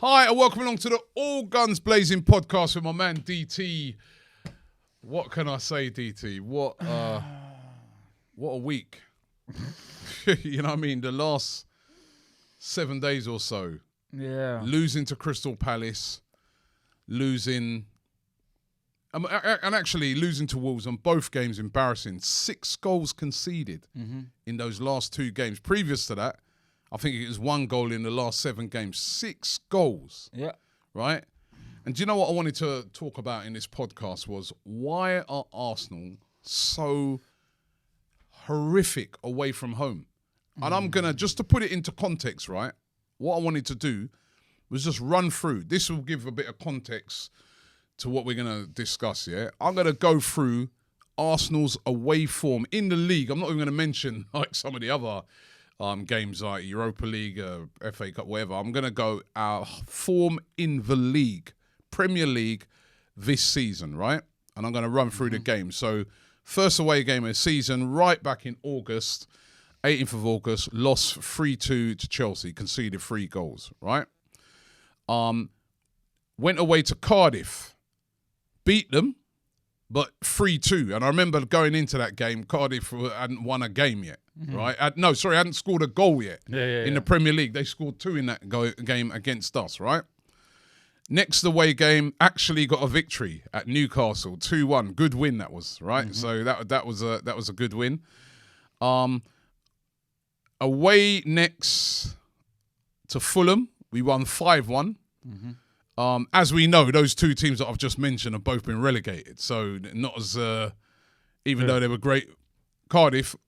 Hi, and welcome along to the All Guns Blazing podcast with my man DT. What can I say, DT? What a week. You know what I mean? The last 7 days or so. Yeah. Losing to Crystal Palace, losing to Wolves on both games, embarrassing. 6 goals conceded in those last 2 games. Previous to that, I think it was 1 goal in the last 7 games. 6 goals. Yeah. Right? And do you know what I wanted to talk about in this podcast was why are Arsenal so horrific away from home? And I'm going to, just to put it into context, right? What I wanted to do was just run through. This will give a bit of context to what we're going to discuss, yeah? I'm going to go through Arsenal's away form in the league. I'm not even going to mention like some of the other games like Europa League, FA Cup, whatever. I'm going to go our form in the league, Premier League this season, right? And I'm going to run through the games. So first away game of the season, right back in August, 18th of August, lost 3-2 to Chelsea, conceded 3 goals, right? Went away to Cardiff, beat them, but 3-2. And I remember going into that game, Cardiff hadn't won a game yet, right? Hadn't scored a goal yet in the Premier League. They scored 2 in that game against us, right? Next away game, actually got a victory at Newcastle, 2-1. Good win that was, right? So that was a good win. Away next to Fulham, we won 5-1. As we know, those 2 teams that I've just mentioned have both been relegated. So not as, even though they were great. Newcastle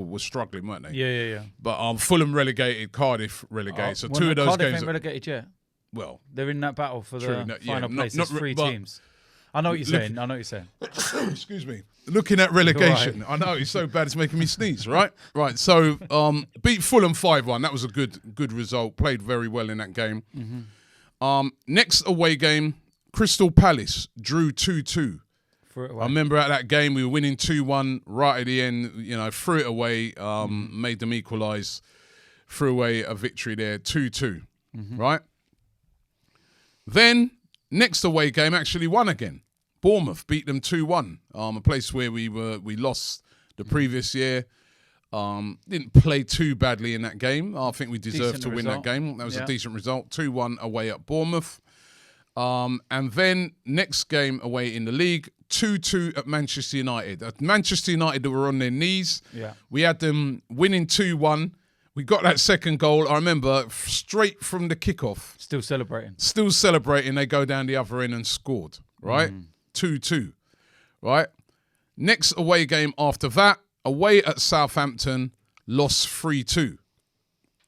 was struggling, weren't they? Yeah. But Fulham relegated, Cardiff relegated. So 2 of those Cardiff games. ain't relegated yet. Well, they're in that battle for the final place. There's 3 but teams. I know what you're saying. Excuse me. Looking at relegation, I know it's so bad it's making me sneeze. Right. So beat Fulham 5-1. That was a good result. Played very well in that game. Next away game, Crystal Palace drew 2-2. I remember at that game we were winning 2-1 right at the end. You know, threw it away. Made them equalise. Threw away a victory there, 2-2. Right. Then next away game actually won again. Bournemouth beat them 2-1. A place where we lost the previous year. Didn't play too badly in that game. I think we deserved to win that game. That was a decent result. 2-1 away at Bournemouth. And then next game away in the league, 2-2 at Manchester United. At Manchester United, they were on their knees. Yeah. We had them winning 2-1. We got that second goal. I remember straight from the kickoff. Still celebrating. They go down the other end and scored. Right. 2-2, right? Next away game after that, away at Southampton, lost 3-2.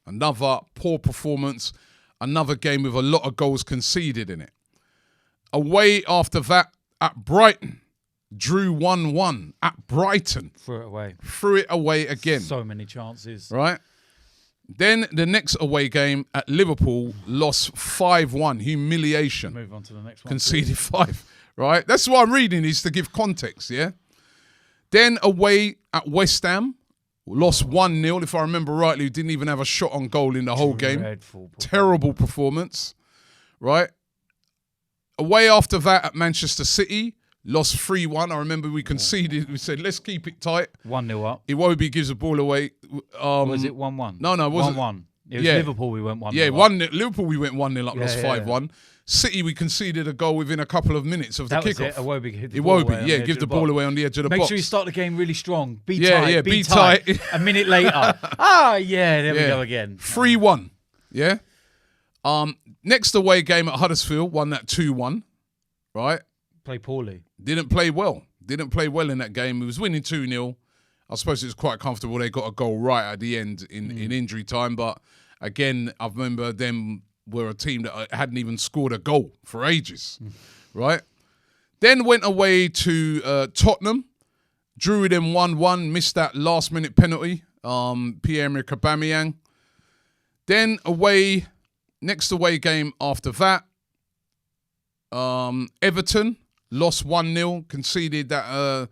Another poor performance, another game with a lot of goals conceded in it. Away after that at Brighton, drew 1-1 at Brighton. Threw it away again. So many chances. Right? Then the next away game at Liverpool, lost 5-1, humiliation. Move on to the next one. Conceded 5. Right? That's what I'm reading is to give context, yeah? Then away at West Ham, lost 1-0, if I remember rightly, didn't even have a shot on goal in the whole game. Terrible performance, right? Away after that at Manchester City, lost 3-1. I remember we conceded. We said, let's keep it tight. 1-0 up. Iwobi gives the ball away. Was it 1-1? No, it wasn't. 1-1. It was Liverpool we went 1-0 Yeah, up. 1-0. Liverpool we went 1-0 up, lost 5-1. City, we conceded a goal within a couple of minutes of the kickoff. Iwobi hit the ball away. Give the ball away on the edge of the box. Make sure you start the game really strong. Be tight. A minute later. There we go again. 3-1. Yeah. Next away game at Huddersfield, won that 2-1. Right. Played poorly. Didn't play well in that game. We was winning 2-0. I suppose it was quite comfortable. They got a goal right at the end in injury time. But again, I remember them were a team that hadn't even scored a goal for ages, right? Then went away to Tottenham, drew with them 1-1, missed that last-minute penalty, Pierre-Emerick Aubameyang. Then next away game after that, Everton lost 1-0, conceded that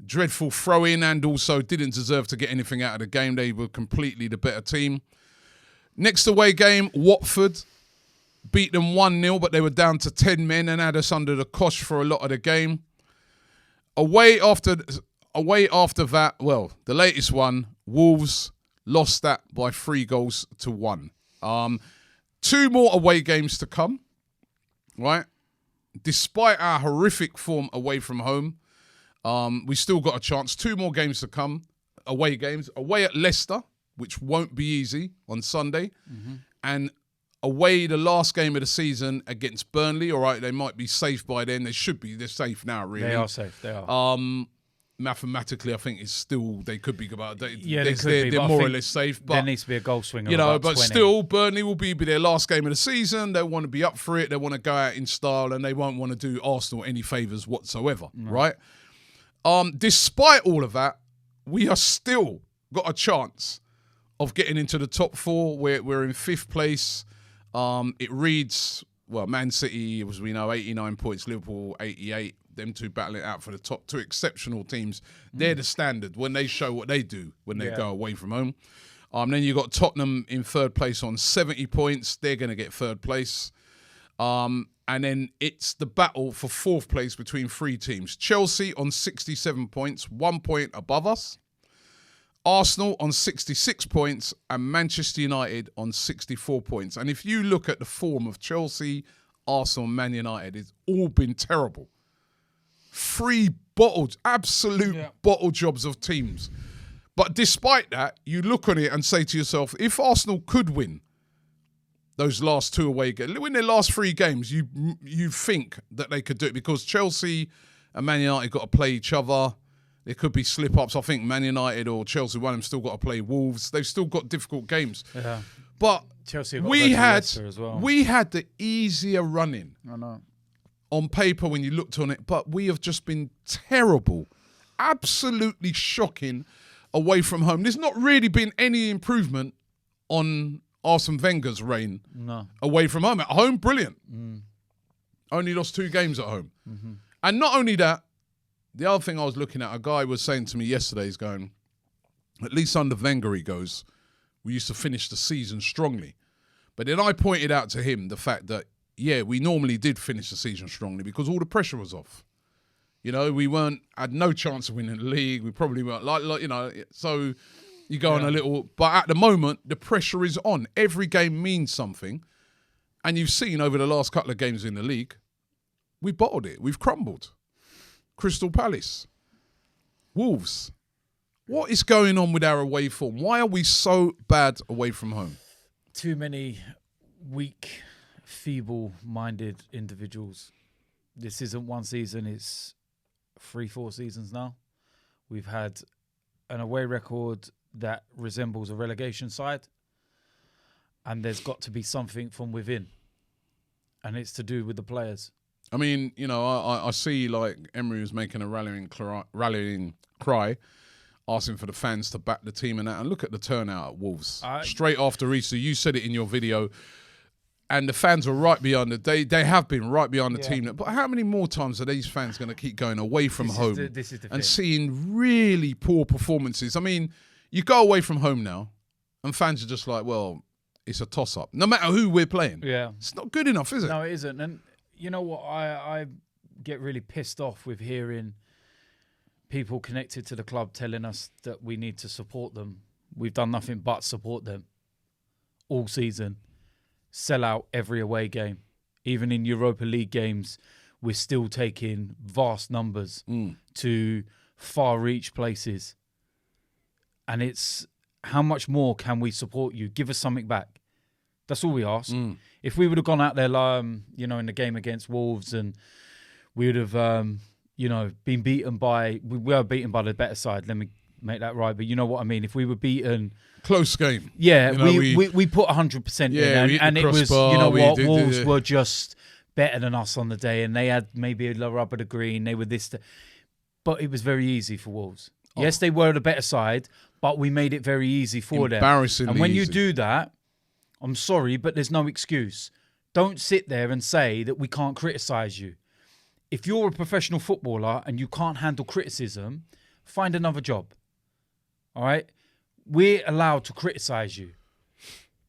dreadful throw-in and also didn't deserve to get anything out of the game. They were completely the better team. Next away game, Watford. Beat them 1-0, but they were down to 10 men and had us under the cosh for a lot of the game. Away after that, well, the latest one, Wolves lost that by 3-1. 2 more away games to come, right? Despite our horrific form away from home, we still got a chance. 2 more games to come, away games. Away at Leicester, which won't be easy on Sunday. Mm-hmm. And away the last game of the season against Burnley. All right, they might be safe by then. They should be. They're safe now, really. They are safe. They are. Mathematically, I think it's still, they could be about. They're but more or less safe. But there needs to be a goal swinger. But 20. Still, Burnley will be their last game of the season. They want to be up for it. They want to go out in style, and they won't want to do Arsenal any favours whatsoever. No. Right? Despite all of that, we are still got a chance of getting into the top 4. We're in 5th place. It reads, well, Man City, as we know, 89 points, Liverpool 88. Them 2 battling out for the top 2 exceptional teams. They're the standard when they show what they do when they go away from home. Then you got Tottenham in 3rd place on 70 points. They're going to get 3rd place. And then it's the battle for 4th place between 3 teams. Chelsea on 67 points, 1 point above us. Arsenal on 66 points and Manchester United on 64 points. And if you look at the form of Chelsea, Arsenal, Man United, it's all been terrible. 3 absolute bottle jobs of teams. But despite that, you look on it and say to yourself, if Arsenal could win those last 2 away games, win their last 3 games, you think that they could do it because Chelsea and Man United got to play each other. There could be slip-ups. I think Man United or Chelsea, one of them still got to play Wolves. They've still got difficult games. Yeah. But Chelsea we had as well. We had the easier running. I know. On paper when you looked on it, but we have just been terrible, absolutely shocking away from home. There's not really been any improvement on Arsene Wenger's reign away from home. At home, brilliant. Only lost 2 games at home. Mm-hmm. And not only that, the other thing I was looking at, a guy was saying to me yesterday, he's going, at least under Wenger, he goes, we used to finish the season strongly. But then I pointed out to him the fact that, yeah, we normally did finish the season strongly because all the pressure was off. You know, we had no chance of winning the league. We probably weren't so you go on a little, but at the moment, the pressure is on. Every game means something. And you've seen over the last couple of games in the league, we bottled it. We've crumbled. Crystal Palace, Wolves. What is going on with our away form? Why are we so bad away from home? Too many weak, feeble-minded individuals. This isn't one season, it's 3-4 seasons now. We've had an away record that resembles a relegation side, and there's got to be something from within, and it's to do with the players. I mean, you know, I see like Emery was making a rallying cry, asking for the fans to back the team and that. And look at the turnout at Wolves. Straight after Easter, you said it in your video, and the fans were right behind they have been right behind the team. But how many more times are these fans going to keep going away from home and seeing really poor performances? I mean, you go away from home now, and fans are just like, well, it's a toss-up. No matter who we're playing. Yeah. It's not good enough, is it? No, it isn't. And you know what? I get really pissed off with hearing people connected to the club telling us that we need to support them. We've done nothing but support them all season. Sell out every away game. Even in Europa League games, we're still taking vast numbers to far-reach places. And it's, how much more can we support you? Give us something back. That's all we ask. If we would have gone out there, in the game against Wolves, and we would have, been beaten by, we were beaten by the better side. Let me make that right. But you know what I mean? If we were beaten, close game. Yeah, we put 100% in, and it was, Wolves were just better than us on the day, and they had maybe a low rub of the green. They were but it was very easy for Wolves. Yes, they were the better side, but we made it very easy for them. Embarrassingly And when you easy. do that, I'm sorry, but there's no excuse. Don't sit there and say that we can't criticise you. If you're a professional footballer and you can't handle criticism, find another job. All right? We're allowed to criticise you.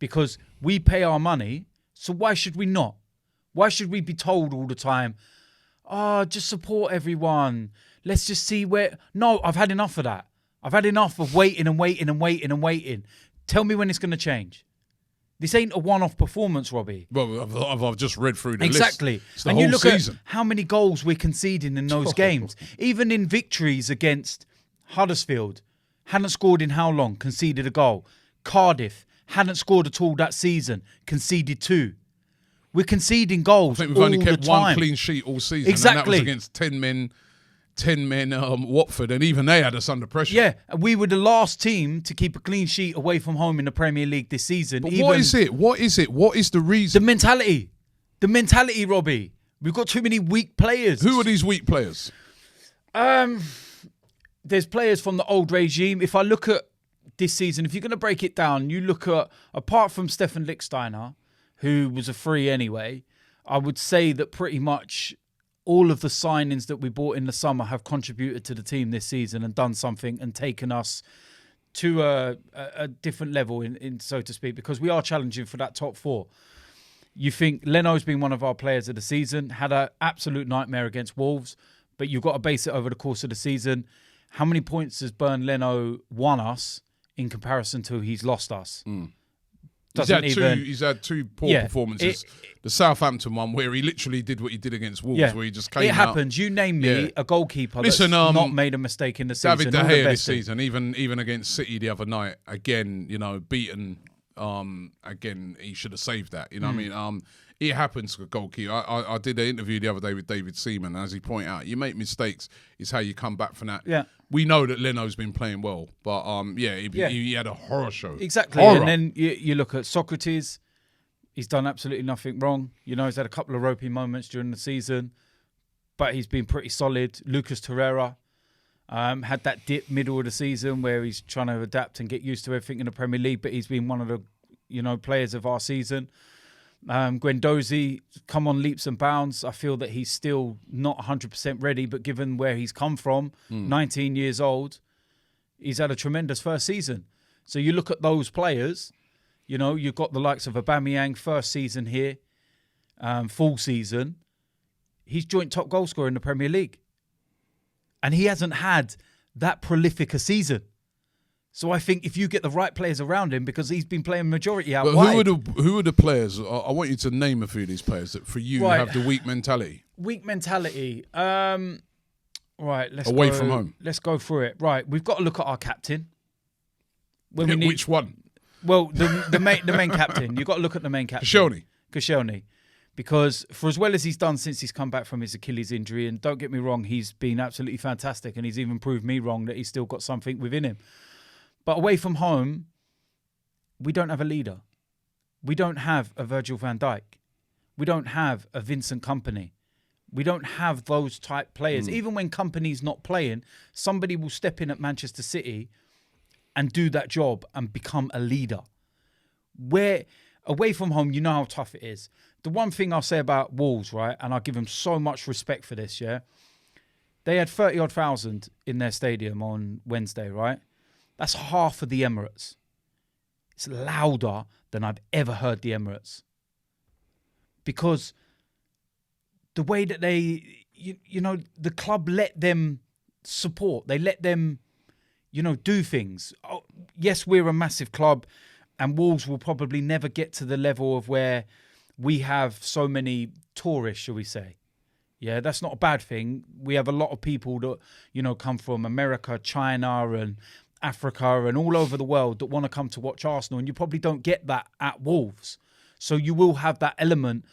because we pay our money. So why should we not? Why should we be told all the time, just support everyone. Let's just see where... No, I've had enough of that. I've had enough of waiting and waiting and waiting and waiting. Tell me when it's going to change. This ain't a one-off performance, Robbie. Well, I've just read through the exactly. list. It's the and whole you look season. at how many goals we're conceding in those games. Even in victories against Huddersfield, hadn't scored in how long? Conceded a goal. Cardiff, hadn't scored at all that season. Conceded 2. We're conceding goals. I think we've only kept one one clean sheet all season. Exactly. And that was against 10 men Watford, and even they had us under pressure. Yeah, we were the last team to keep a clean sheet away from home in the Premier League this season. But what is it? What is it? What is the reason? The mentality. The mentality, Robbie. We've got too many weak players. Who are these weak players? There's players from the old regime. If I look at this season, if you're going to break it down, you look at, apart from Stefan Lichtsteiner, who was a free anyway, I would say that pretty much all of the signings that we bought in the summer have contributed to the team this season and done something and taken us to a different level, in so to speak, because we are challenging for that top 4. You think Leno's been one of our players of the season, had an absolute nightmare against Wolves, but you've got to base it over the course of the season. How many points has Bernd Leno won us in comparison to he's lost us? He's had two poor performances. The Southampton one, where he literally did what he did against Wolves, where he just came out. It happens. You name me a goalkeeper that's not made a mistake in the season. David De Gea this season, even against City the other night, again, beaten. Again, he should have saved that. You know what I mean? It happens to a goalkeeper. I did an interview the other day with David Seaman, and as he pointed out, you make mistakes, is how you come back from that. Yeah. We know that Leno's been playing well, but he had a horror show. Exactly. Horror. And then you look at Socrates. He's done absolutely nothing wrong. He's had a couple of ropey moments during the season, but he's been pretty solid. Lucas Torreira had that dip middle of the season where he's trying to adapt and get used to everything in the Premier League, but he's been one of the players of our season. Guendouzi come on leaps and bounds. I feel that he's still not 100% ready, but given where he's come from, 19 years old, he's had a tremendous first season. So you look at those players, you've got the likes of Aubameyang, first season here, full season. He's joint top goal scorer in the Premier League. And he hasn't had that prolific a season. So I think if you get the right players around him, because he's been playing majority out wide. Who are the players? I want you to name a few of these players that for you have the weak mentality. Weak mentality. Right, let's away from home. Let's go through it. Right, we've got to look at our captain. Which one? Well, the main captain. You've got to look at the main captain. Koscielny. Because for as well as he's done since he's come back from his Achilles injury, and don't get me wrong, he's been absolutely fantastic, and he's even proved me wrong that he's still got something within him. But away from home, we don't have a leader. We don't have a Virgil van Dijk. We don't have a Vincent Kompany. We don't have those type players. Even when Kompany's not playing, somebody will step in at Manchester City and do that job and become a leader. Where away from home, you know how tough it is. The one thing I'll say about Wolves, right, and I give them so much respect for this, they had 30-odd thousand in their stadium on Wednesday, right? That's half of the Emirates. It's louder than I've ever heard the Emirates. Because the way that they, the club let them support, they let them, do things. Oh, yes, we're a massive club, and Wolves will probably never get to the level of where we have so many tourists, shall we say. Yeah, that's not a bad thing. We have a lot of people that, come from America, China, and Africa and all over the world that want to come to watch Arsenal, and you probably don't get that at Wolves. So you will have that element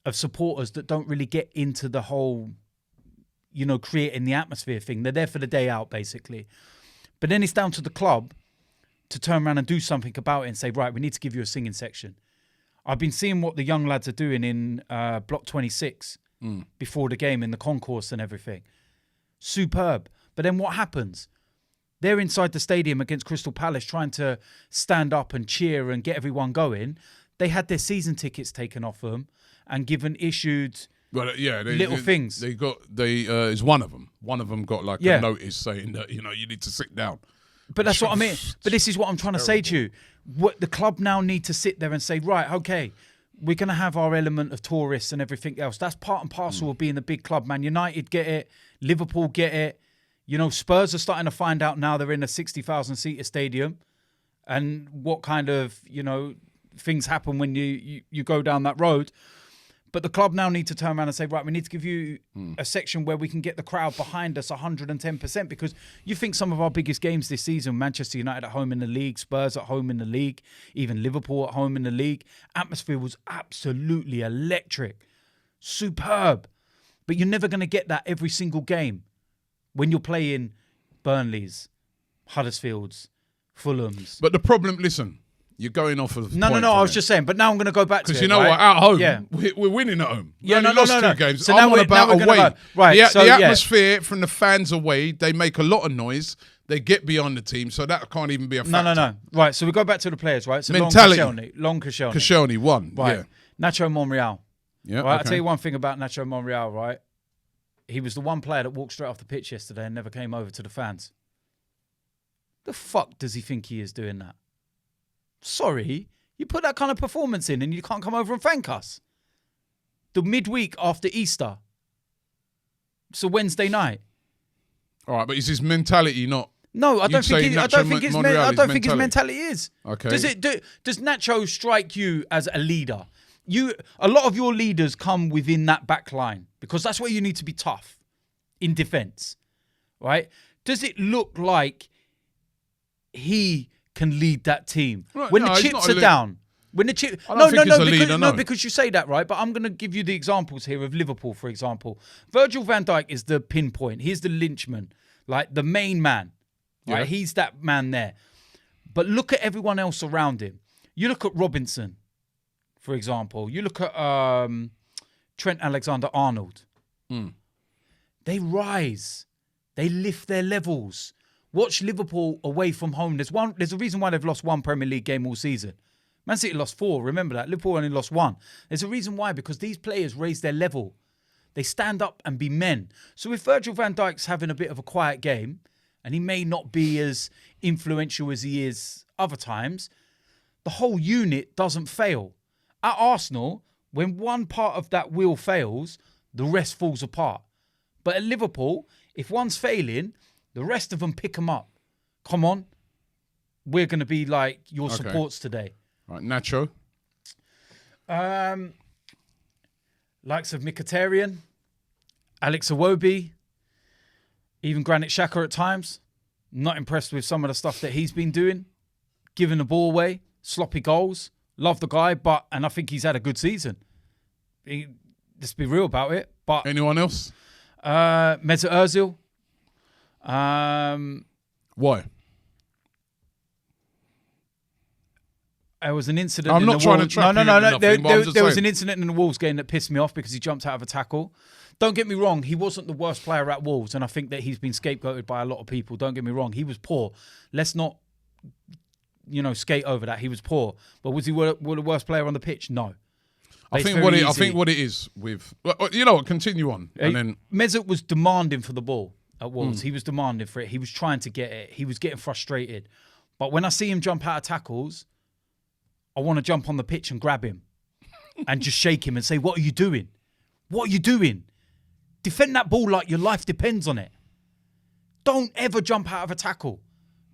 of supporters that don't really get into the whole, creating the atmosphere thing. They're there for the day out, basically. But then it's down to the club to turn around and do something about it and say, right, we need to give you a singing section. I've been seeing what the young lads are doing in Block 26 before the game in the concourse and everything. Superb. But then what happens? They're inside the stadium against Crystal Palace trying to stand up and cheer and get everyone going. They had their season tickets taken off them and issued little things. Is one of them. One of them got a notice saying that, you need to sit down. But that's what I mean. But this is what I'm trying to say to you. What the club now need to sit there and say, right, okay, we're going to have our element of tourists and everything else. That's part and parcel of being a big club. Man United get it. Liverpool get it. You know, Spurs are starting to find out now they're in a 60,000-seater stadium and what kind of, you know, things happen when you go down that road. But the club now need to turn around and say, right, we need to give you a section where we can get the crowd behind us 110%, because you think some of our biggest games this season, Manchester United at home in the league, Spurs at home in the league, even Liverpool at home in the league, atmosphere was absolutely electric, superb. But you're never going to get that every single game when you're playing Burnleys, Huddersfields, Fulhams. But the problem, listen, you're going off of No. I was just saying, but now I'm going to go back to it. Because you know what? At home, we're winning at home. We only lost 2 games. So I'm on now about we're away. Right. The atmosphere from the fans away, they make a lot of noise. They get beyond the team, so that can't even be a factor. No. Right, so we go back to the players, right? So Mentality. Long Koscielny. Koscielny won. Right. Yeah. Nacho Monreal. Yeah. Right, Okay. I'll tell you one thing about Nacho Monreal, right? He was the one player that walked straight off the pitch yesterday and never came over to the fans. The fuck does he think he is doing that? Sorry, you put that kind of performance in and you can't come over and thank us. The midweek after Easter. It's a Wednesday night. All right, but is his mentality not? No, I don't think his mentality is. Okay. Does Nacho strike you as a leader? A lot of your leaders come within that back line because that's where you need to be tough in defence, right? Does it look like he can lead that team when the chips are down? When the chip, because you say that, right? But I'm going to give you the examples here of Liverpool, for example. Virgil van Dijk is the pinpoint. He's the linchman, like the main man, right? Yeah. He's that man there. But look at everyone else around him. You look at Robinson, for example. You look at Trent Alexander-Arnold. They rise. They lift their levels. Watch Liverpool away from home. There's a reason why they've lost 1 Premier League game all season. Man City lost 4. Remember that. Liverpool only lost 1. There's a reason why, because these players raise their level. They stand up and be men. So if Virgil van Dijk's having a bit of a quiet game, and he may not be as influential as he is other times, the whole unit doesn't fail. At Arsenal, when one part of that wheel fails, the rest falls apart. But at Liverpool, if one's failing, the rest of them pick them up. Come on. We're going to be like your supports today. Right, Nacho. Likes of Mkhitaryan, Alex Iwobi, even Granit Xhaka at times. Not impressed with some of the stuff that he's been doing. Giving the ball away, sloppy goals. Love the guy, and I think he's had a good season. Let's be real about it. But anyone else? Mesut Ozil. Why? There was an incident. I'm not trying to trap you into nothing, There was an incident in the Wolves game that pissed me off because he jumped out of a tackle. Don't get me wrong, he wasn't the worst player at Wolves, and I think that he's been scapegoated by a lot of people. Don't get me wrong, he was poor. Let's not, skate over that. He was poor, but was he the worst player on the pitch? No. I think what it is with continue on, and then Mesut was demanding for the ball at Wolves. He was demanding for it. He was trying to get it. He was getting frustrated. But when I see him jump out of tackles, I want to jump on the pitch and grab him and just shake him and say, "What are you doing? What are you doing? Defend that ball like your life depends on it. Don't ever jump out of a tackle.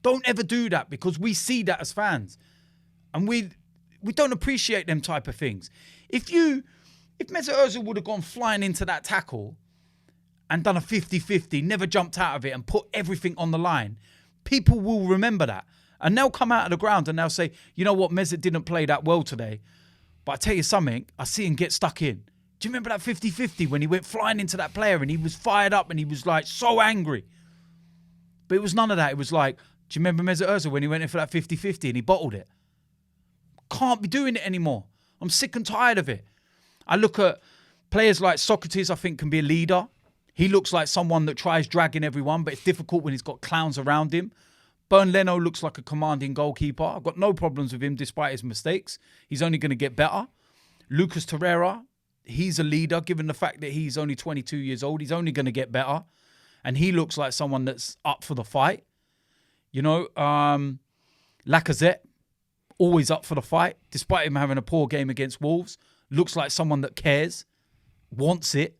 Don't ever do that, because we see that as fans. And we don't appreciate them type of things. If Mesut Ozil would have gone flying into that tackle and done a 50-50, never jumped out of it and put everything on the line, people will remember that. And they'll come out of the ground and they'll say, you know what, Mesut didn't play that well today. But I tell you something, I see him get stuck in. Do you remember that 50-50 when he went flying into that player and he was fired up and he was like so angry? But it was none of that. It was like, do you remember Mesut Ozil when he went in for that 50-50 and he bottled it? Can't be doing it anymore. I'm sick and tired of it. I look at players like Socrates, I think, can be a leader. He looks like someone that tries dragging everyone, but it's difficult when he's got clowns around him. Bern Leno looks like a commanding goalkeeper. I've got no problems with him despite his mistakes. He's only going to get better. Lucas Torreira, he's a leader, given the fact that he's only 22 years old. He's only going to get better. And he looks like someone that's up for the fight. Lacazette, always up for the fight, despite him having a poor game against Wolves. Looks like someone that cares, wants it.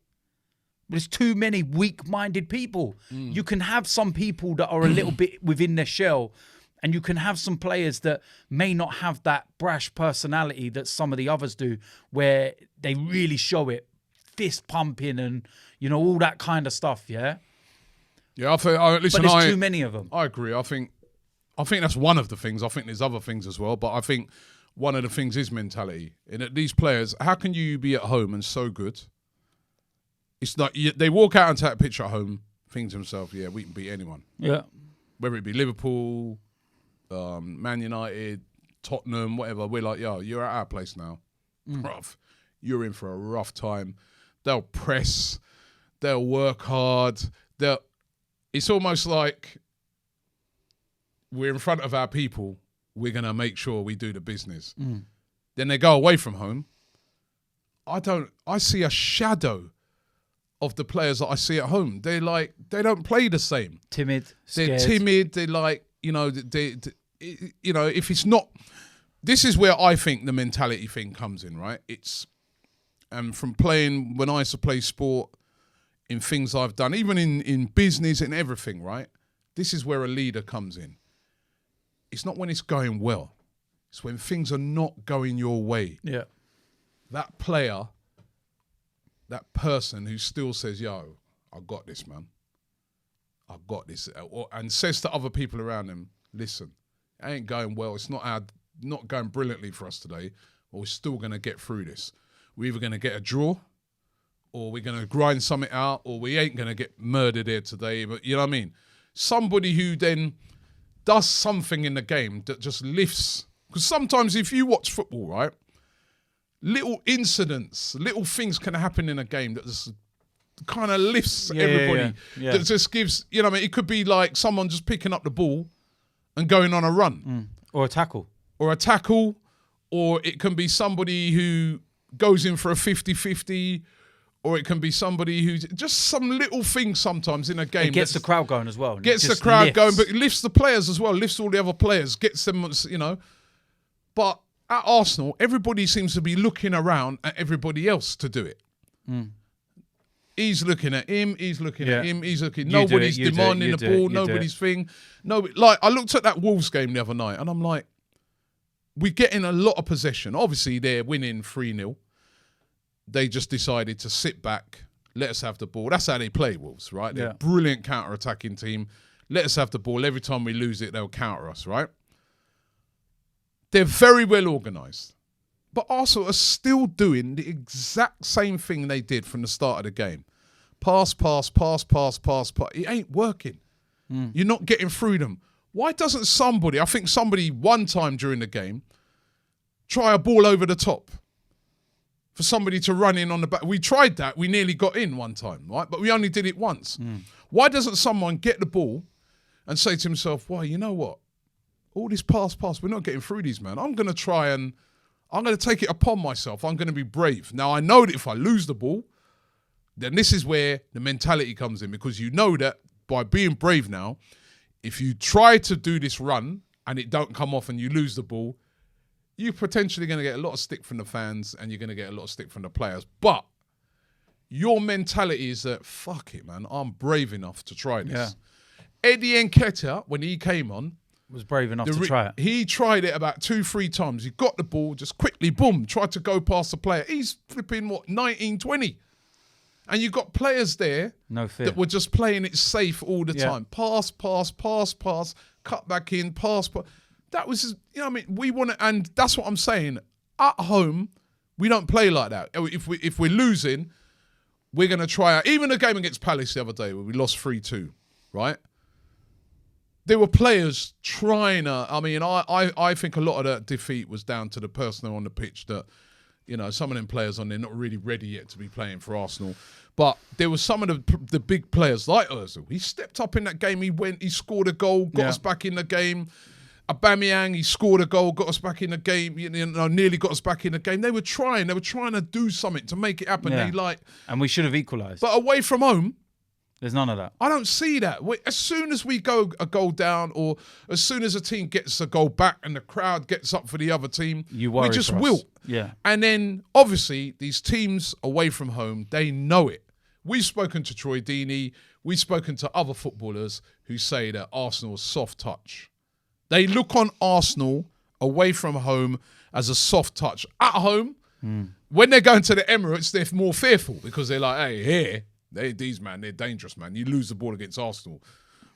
But there's too many weak-minded people. You can have some people that are a little bit within their shell, and you can have some players that may not have that brash personality that some of the others do, where they really show it, fist pumping and, you know, all that kind of stuff, yeah? Yeah, listen, but there's too many of them. I agree. I think that's one of the things. I think there's other things as well, but I think one of the things is mentality. And that these players, how can you be at home and so good? It's like they walk out onto that pitch at home, think to themselves, yeah, we can beat anyone. Yeah. Whether it be Liverpool, Man United, Tottenham, whatever. We're like, yo, you're at our place now. Bruv, you're in for a rough time. They'll press. They'll work hard. It's almost like we're in front of our people. We're going to make sure we do the business. Then they go away from home. I see a shadow of the players that I see at home. They don't play the same. Timid, scared. They're timid. They're like, you know, if it's not, this is where I think the mentality thing comes in, right? And from playing, when I used to play sport, in things I've done, even in business and everything, right? This is where a leader comes in. It's not when it's going well. It's when things are not going your way. Yeah. That player, that person who still says, yo, I got this, man. I got this. And says to other people around him, listen, it ain't going well. It's not going brilliantly for us today, but we're still going to get through this. We're either going to get a draw, or we're going to grind something out, or we ain't going to get murdered here today. But you know what I mean? Somebody who then does something in the game that just lifts. Because sometimes if you watch football, right, little incidents, little things can happen in a game that just kind of lifts everybody. Yeah. That just gives, you know what I mean? It could be like someone just picking up the ball and going on a run. Or a tackle. Or it can be somebody who goes in for a 50-50, or it can be somebody who just some little thing sometimes in a game. It gets the crowd going as well. Gets the crowd going, but it lifts the players as well, lifts all the other players, gets them, you know. But at Arsenal, everybody seems to be looking around at everybody else to do it. He's looking at him, he's looking at him, he's looking. Nobody's demanding the ball, nobody's thing. No, like I looked at that Wolves game the other night and I'm like, we're getting a lot of possession. Obviously, they're winning 3-0. They just decided to sit back, let us have the ball. That's how they play, Wolves, right? They're a brilliant counter-attacking team. Let us have the ball. Every time we lose it, they'll counter us, right? They're very well organised. But Arsenal are still doing the exact same thing they did from the start of the game. Pass. It ain't working. You're not getting through them. Why doesn't somebody, I think somebody one time during the game, try a ball over the top? For somebody to run in on the back. We tried that. We nearly got in one time, right? But we only did it once. Why doesn't someone get the ball and say to himself, well, you know what? All this pass, we're not getting through these, man. I'm going to take it upon myself. I'm going to be brave. Now, I know that if I lose the ball, then this is where the mentality comes in, because you know that by being brave now, if you try to do this run and it don't come off and you lose the ball, you're potentially going to get a lot of stick from the fans and you're going to get a lot of stick from the players. But your mentality is that, fuck it, man, I'm brave enough to try this. Yeah. Eddie Nketiah, when he came on, was brave enough to try it. He tried it about 2-3 times. He got the ball, just quickly, boom, tried to go past the player. He's flipping, 19, 20. And you got players there that were just playing it safe all the time. Pass, cut back in, pass. That was, you know what I mean? We want to, and that's what I'm saying. At home, we don't play like that. If we're losing, we're going to try out. Even the game against Palace the other day where we lost 3-2, right? There were players trying to, I think a lot of that defeat was down to the personnel on the pitch that, you know, some of them players on there not really ready yet to be playing for Arsenal. But there was some of the big players like Ozil. He stepped up in that game. He scored a goal, got us back in the game. Aubameyang, he scored a goal, got us back in the game, nearly got us back in the game. They were trying to do something to make it happen. And we should have equalised. But away from home, There's none of that. I don't see that. As soon as we go a goal down, or as soon as a team gets a goal back and the crowd gets up for the other team, we just wilt. Yeah. And then, obviously, these teams away from home, they know it. We've spoken to Troy Deeney. We've spoken to other footballers who say that Arsenal is soft touch. They look on Arsenal away from home as a soft touch. At home, when they're going to the Emirates, they're more fearful because they're like, hey, here, they're dangerous, man. You lose the ball against Arsenal.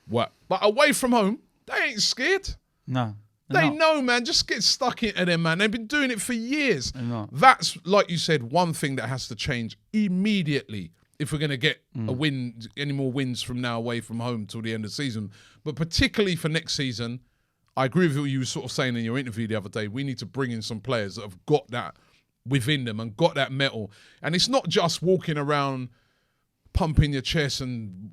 What? But away from home, they ain't scared. No. They know, man. Just get stuck into them, man. They've been doing it for years. That's, like you said, one thing that has to change immediately if we're going to get a win, any more wins from now away from home till the end of the season. But particularly for next season, I agree with what you were sort of saying in your interview the other day. We need to bring in some players that have got that within them and got that metal. And it's not just walking around pumping your chest and,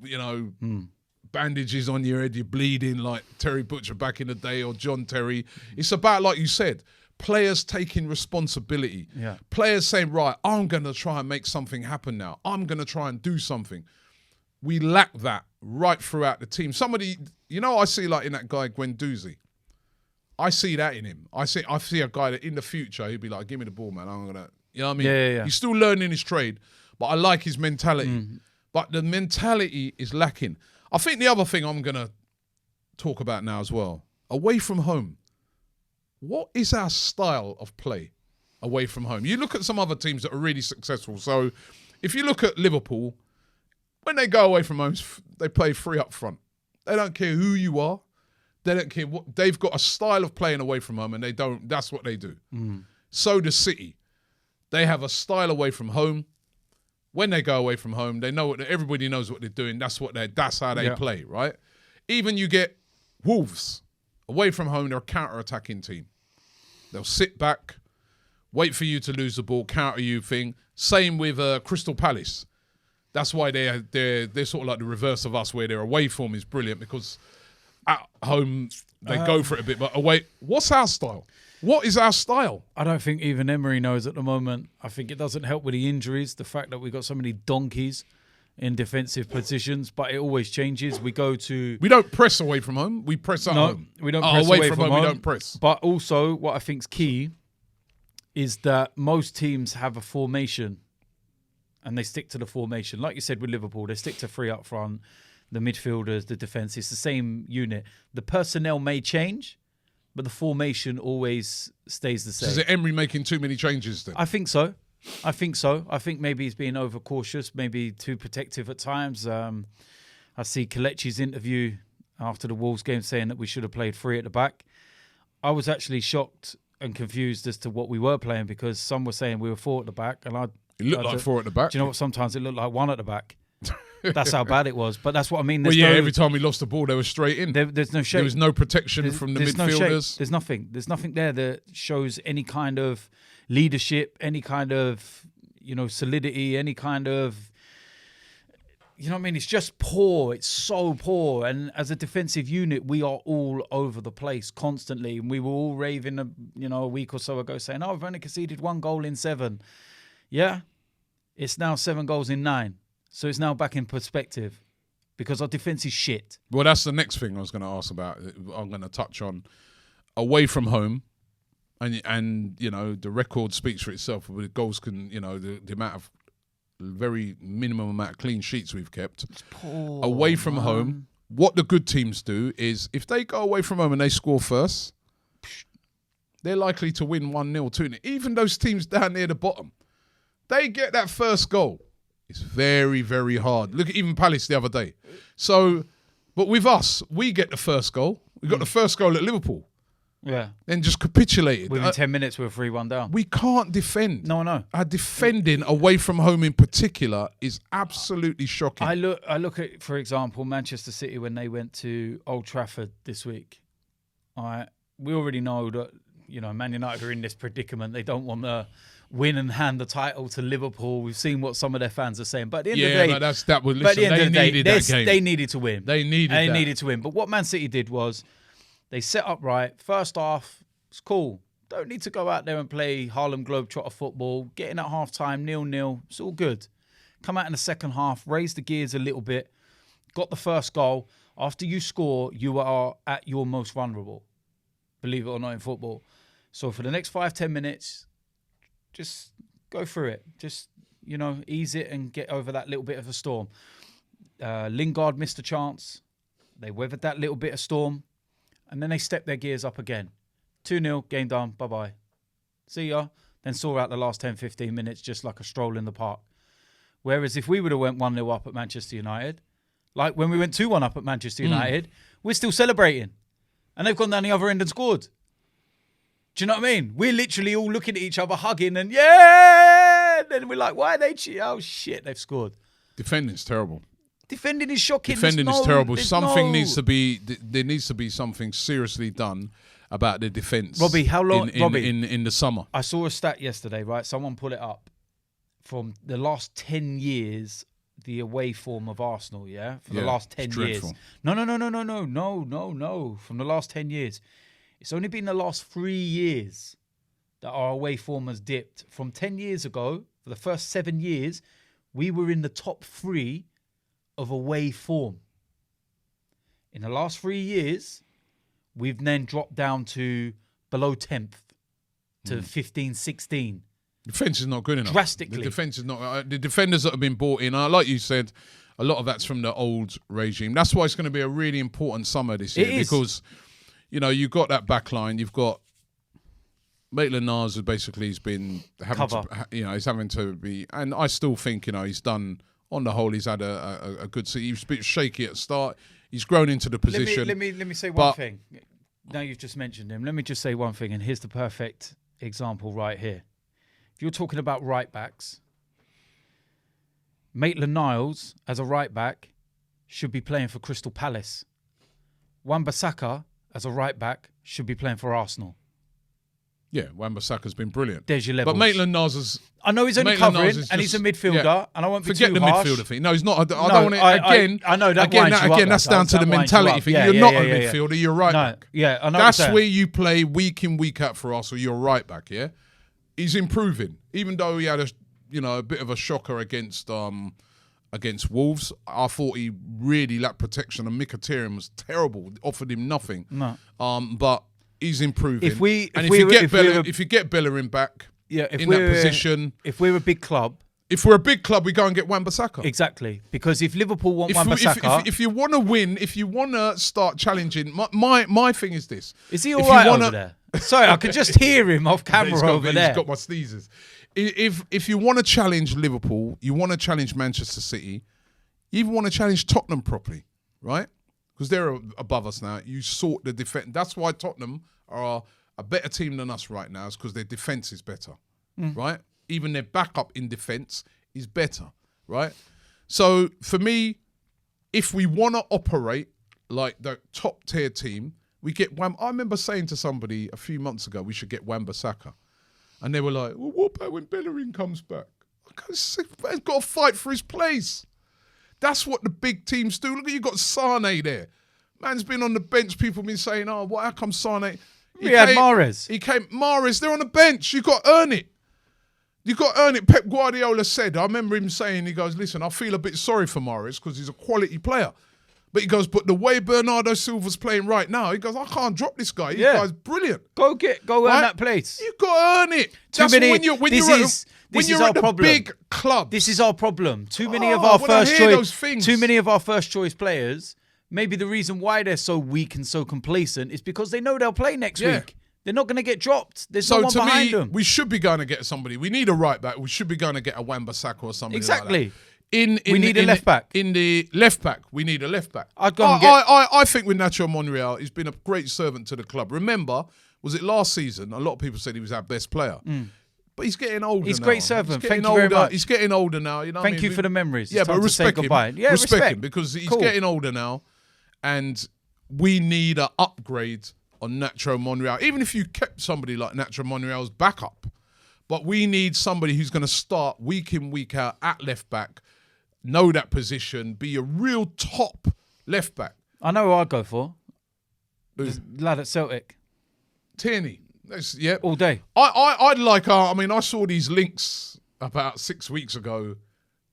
bandages on your head, you're bleeding like Terry Butcher back in the day or John Terry. It's about, like you said, players taking responsibility. Yeah. Players saying, right, I'm going to try and make something happen now. I'm going to try and do something. We lack that right throughout the team. Somebody, I see like in that guy, Guendouzi. I see that in him. I see a guy that in the future, he'd be like, give me the ball, man. I'm going to, you know what I mean? Yeah. He's still learning his trade, but I like his mentality. But the mentality is lacking. I think the other thing I'm going to talk about now as well, away from home. What is our style of play away from home? You look at some other teams that are really successful. So if you look at Liverpool, when they go away from home, they play free up front. They don't care who you are. They don't care what. They've got a style of playing away from home, and that's what they do. So does City. They have a style away from home. When they go away from home, they know everybody knows what they're doing. That's how they play, right? Even you get Wolves away from home, they're a counter-attacking team. They'll sit back, wait for you to lose the ball, counter you thing. Same with Crystal Palace. That's why they're sort of like the reverse of us, where their away form is brilliant because at home they go for it a bit, but away. What's our style? What is our style? I don't think even Emery knows at the moment. I think it doesn't help with the injuries, the fact that we've got so many donkeys in defensive positions, but it always changes. We don't press away from home. We press at home. We don't press away from home. We don't press. But also, what I think's key is that most teams have a formation and they stick to the formation. Like you said with Liverpool, they stick to three up front, the midfielders, the defence. It's the same unit. The personnel may change, but the formation always stays the same. So is it Emery making too many changes then? I think so. I think maybe he's being overcautious, maybe too protective at times. I see Kelechi's interview after the Wolves game saying that we should have played three at the back. I was actually shocked and confused as to what we were playing because some were saying we were four at the back. And it looked like four at the back. Do you know what? Sometimes it looked like one at the back. That's how bad it was. But that's what I mean. Every time we lost the ball, they were straight in. There's no shape. There was no protection from the midfielders. There's nothing. There's nothing there that shows any kind of leadership, any kind of, solidity, any kind of, you know what I mean? It's just poor. It's so poor. And as a defensive unit, we are all over the place constantly. And we were all raving, a week or so ago saying, we've only conceded 1 goal in 7. Yeah. It's now 7 goals in 9. So it's now back in perspective because our defence is shit. Well, that's the next thing I was going to ask about. I'm going to touch on away from home. And the record speaks for itself. The goals can, the amount of very minimum amount of clean sheets we've kept. It's poor, away from home. What the good teams do is if they go away from home and they score first, they're likely to win 1-0, 2-0. Even those teams down near the bottom, they get that first goal. It's very, very hard. Look at even Palace the other day. So, but with us, we get the first goal. We got the first goal at Liverpool. Yeah. Then just capitulated. Within 10 minutes, we were 3-1 down. We can't defend. No. Our defending away from home in particular is absolutely shocking. I look at, for example, Manchester City when they went to Old Trafford this week. We already know that, Man United are in this predicament. They don't want to win and hand the title to Liverpool. We've seen what some of their fans are saying. But at the end of the day, they needed to win. They needed to win. But what Man City did was they set up right. First half, it's cool. Don't need to go out there and play Harlem Globetrotter football. Get in at half-time, 0-0. It's all good. Come out in the second half, raise the gears a little bit. got the first goal. After you score, you are at your most vulnerable, believe it or not, in football. So for the next 5-10 minutes, just go through it. Just, ease it and get over that little bit of a storm. Lingard missed a chance. They weathered that little bit of storm. And then they stepped their gears up again. 2-0, game done, bye-bye. See ya. Then saw out the last 10-15 minutes just like a stroll in the park. Whereas if we would have went 1-0 up at Manchester United, like when we went 2-1 up at Manchester United, we're still celebrating. And they've gone down the other end and scored. Do you know what I mean? We're literally all looking at each other, hugging, and yeah! And then we're like, why are they cheating? Oh, shit, they've scored. Defending's terrible. Defending is shocking. Defending is terrible. Needs to be. There needs to be something seriously done about the defence. Robbie, how long? In the summer. I saw a stat yesterday, right? Someone put it up. From the last 10 years, the away form of Arsenal, yeah? For the last 10 years. No. From the last 10 years. It's only been the last 3 years that our away form has dipped. From 10 years ago, for the first 7 years, we were in the top 3 of away form. In the last 3 years, we've then dropped down to below 10th to 15, 16. Defence is not good enough. Drastically. The defence is not. The defenders that have been brought in, like you said, a lot of that's from the old regime. That's why it's going to be a really important summer this year because, you've got that back line. You've got Maitland-Niles, who basically has been having he's having to be, and I still think, he's done. On the whole, he's had a good season. He was a bit shaky at the start. He's grown into the position. Let me say one thing. Now you've just mentioned him. Let me just say one thing, and here's the perfect example right here. If you're talking about right backs, Maitland-Niles as a right back should be playing for Crystal Palace. Wan-Bissaka as a right back should be playing for Arsenal. Yeah, Wan-Bissaka's been brilliant. There's your level. But Maitland-Niles is... I know he's only covering, and he's a midfielder, and I won't be too harsh. Forget the midfielder thing. No, he's not. I don't want to... I know that winds you up. Again, that's down to the mentality thing. You're not a midfielder, you're right back. Yeah, I know. That's where you play week in, week out for Arsenal. You're right back, yeah? He's improving. Even though he had a bit of a shocker against Wolves, I thought he really lacked protection, and Mkhitaryan was terrible. Offered him nothing. No. But... he's improving. If you get Bellerin back in that position... If we're a big club... If we're a big club, we go and get Wan-Bissaka. Exactly. Because if Liverpool want Wan-Bissaka... If you want to win, if you want to start challenging... My thing is this. Is he all right over there? Sorry, I could just hear him off camera over there. He's got my sneezes. If you want to challenge Liverpool, you want to challenge Manchester City, you even want to challenge Tottenham properly, right? Because they're above us now. You sort the defense. That's why Tottenham are a better team than us right now, is because their defense is better, right? Even their backup in defense is better, right? So for me, if we want to operate like the top tier team, we get I remember saying to somebody a few months ago, we should get Wan-Bissaka. And they were like, well, what about when Bellerin comes back? He's got to fight for his place. That's what the big teams do. Look, you got Sane there. Man's been on the bench. People have been saying, how come Sane... We had Mahrez. Mahrez, they're on the bench. You got to earn it. You got to earn it. Pep Guardiola said, I remember him saying, he goes, listen, I feel a bit sorry for Mahrez because he's a quality player. But he goes, but the way Bernardo Silva's playing right now, he goes, I can't drop this guy. This guy's brilliant. Go earn that place. You got to earn it. When you're at the big club. This is our problem. Too many of our first choice players. Maybe the reason why they're so weak and so complacent is because they know they'll play next week. They're not going to get dropped. There's no one behind them. We should be going to get somebody. We need a right back. We should be going to get a Wan-Bissaka or something exactly. like that. We need a left back. In the left back, we need a left back. I think with Nacho Monreal, he's been a great servant to the club. Remember, was it last season? A lot of people said he was our best player. But he's getting older now. He's a great servant. Thank you very much. He's getting older now. You know Thank you for the memories. Yeah, but respect him. Yeah, respect him because he's getting older now. And we need an upgrade on Nacho Monreal. Even if you kept somebody like Nacho Monreal's backup. But we need somebody who's going to start week in, week out at left back, know that position, be a real top left back. I know who I'd go for. The lad at Celtic. Tierney. All day. I'd like, I saw these links about 6 weeks ago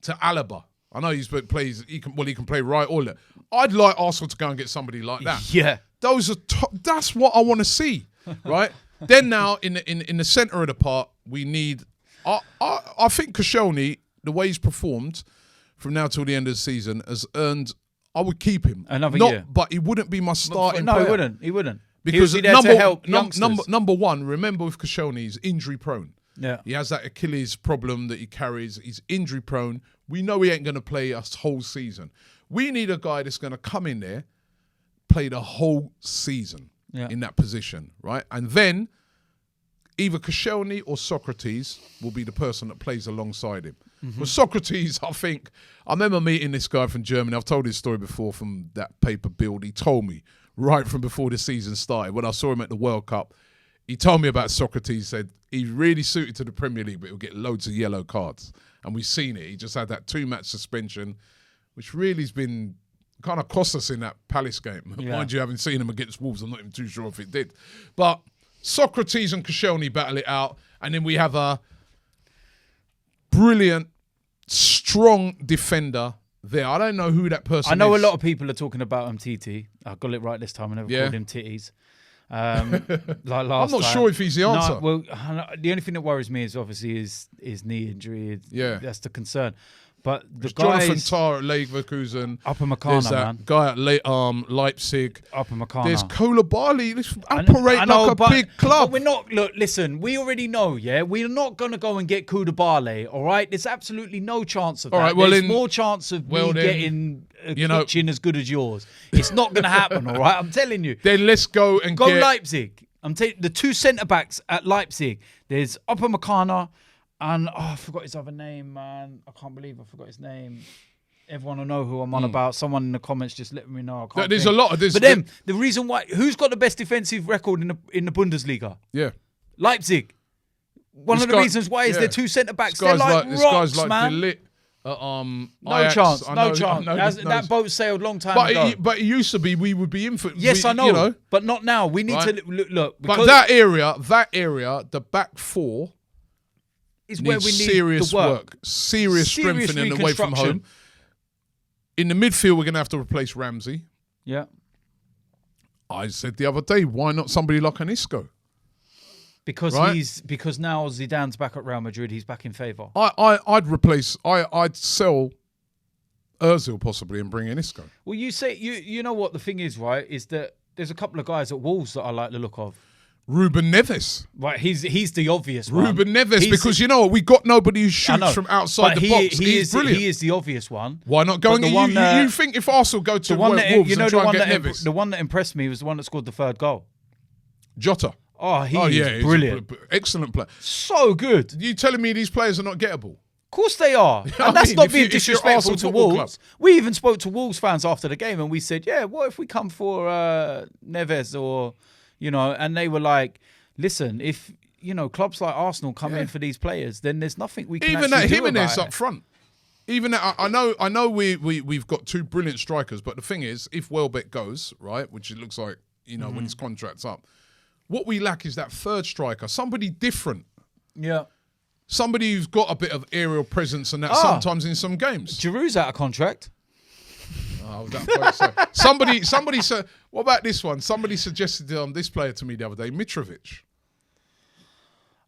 to Alaba. I know he can play right or left. I'd like Arsenal to go and get somebody like that. Yeah. Those are that's what I want to see, right? Then now in the centre of the park, we need. I think Koscielny, the way he's performed from now till the end of the season, has earned. I would keep him another year, but he wouldn't be my starting. No, player. He wouldn't. Because he would be there to help number one, remember with Koscielny, he's injury prone. Yeah, he has that Achilles problem that he carries. He's injury prone. We know he ain't going to play us whole season. We need a guy that's going to come in there, play the whole season in that position, right? And then either Koscielny or Socrates will be the person that plays alongside him. Well, Socrates, I remember meeting this guy from Germany. I've told this story before from that paper build. He told me right from before the season started, when I saw him at the World Cup, he told me about Socrates. He said he's really suited to the Premier League, but he'll get loads of yellow cards. And we've seen it. He just had that 2-match suspension, which really has been kind of cost us in that Palace game. Yeah. Mind you, having seen him against Wolves, I'm not even too sure if it did. But Socrates and Koscielny battle it out. And then we have a brilliant, strong defender there. I don't know who that person is. I know a lot of people are talking about Titi. I got it right this time. I never called him Titties. Like last I'm not sure if he's the answer. No, well, the only thing that worries me is obviously his knee injury. That's the concern. But the guys, Jonathan Tah at Leverkusen. Upper There's Makana, that man. guy at Leipzig. Upper Makana. There's Koulibaly. Let's operate like a big club. But we're not. Look, listen. We already know. Yeah, we're not gonna go and get Koulibaly. All right. There's absolutely no chance of that. All right, well, there's more chance of me getting a kitchen as good as yours. It's not gonna happen. All right. I'm telling you. Then let's go and get Leipzig. I'm telling the two centre backs at Leipzig. There's Upper Makana. And I forgot his other name, man. I can't believe I forgot his name. Everyone will know who I'm on about. Someone in the comments just let me know. There's a lot of this. But then the reason why, who's got the best defensive record in the Bundesliga? Yeah, Leipzig. One of the reasons why is their two centre backs. They're like rocks, man. No chance. That boat sailed long time ago. But it used to be we would be in for. Yes, I know. You know. But not now. We need to look. But that area, the back four. Is where we need serious the work. Serious strengthening away from home. In the midfield, we're going to have to replace Ramsey. Yeah. I said the other day, why not somebody like an Isco? Because because now Zidane's back at Real Madrid, he's back in favour. I'd sell Ozil possibly and bring in Isco. Well, you know what the thing is, right? Is that there's a couple of guys at Wolves that I like the look of. Ruben Neves. Right, he's the obvious one. Ruben Neves, because you know what? We got nobody who shoots from outside the box. He's brilliant. He is the obvious one. Why not go and get you think if Arsenal go to Wolves and try and get Neves? The one that impressed me was the one that scored the third goal. Jota. Oh, he's brilliant. Excellent player. So good. You telling me these players are not gettable? Of course they are. And that's not being disrespectful to Wolves. We even spoke to Wolves fans after the game and we said, yeah, what if we come for Neves or... You know, and they were like, listen, if, you know, clubs like Arsenal come in for these players, then there's nothing we can even actually do Jimenez about it. up front. Even that, I know we've got two brilliant strikers, but the thing is, if Welbeck goes, right, which it looks like, you know, when his contract's up, what we lack is that third striker, somebody different. Yeah. Somebody who's got a bit of aerial presence and that sometimes in some games. Giroud's out of contract. Oh, somebody said, what about this one? Somebody suggested this player to me the other day, Mitrovic.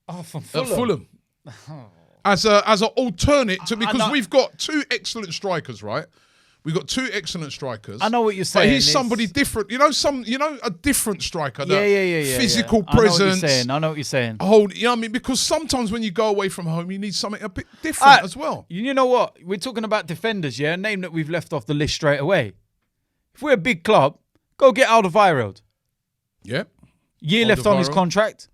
Oh, from Fulham. At Fulham. As an alternate to, because we've got two excellent strikers, right? We've got two excellent strikers. I know what you're saying. But he's somebody different. You know, a different striker. Yeah. Physical presence. I know what you're saying. You know what I mean? Because sometimes when you go away from home, you need something a bit different as well. You know what? We're talking about defenders, yeah? A name that we've left off the list straight away. If we're a big club, go get Alderweireld. Yeah. Year left on his contract.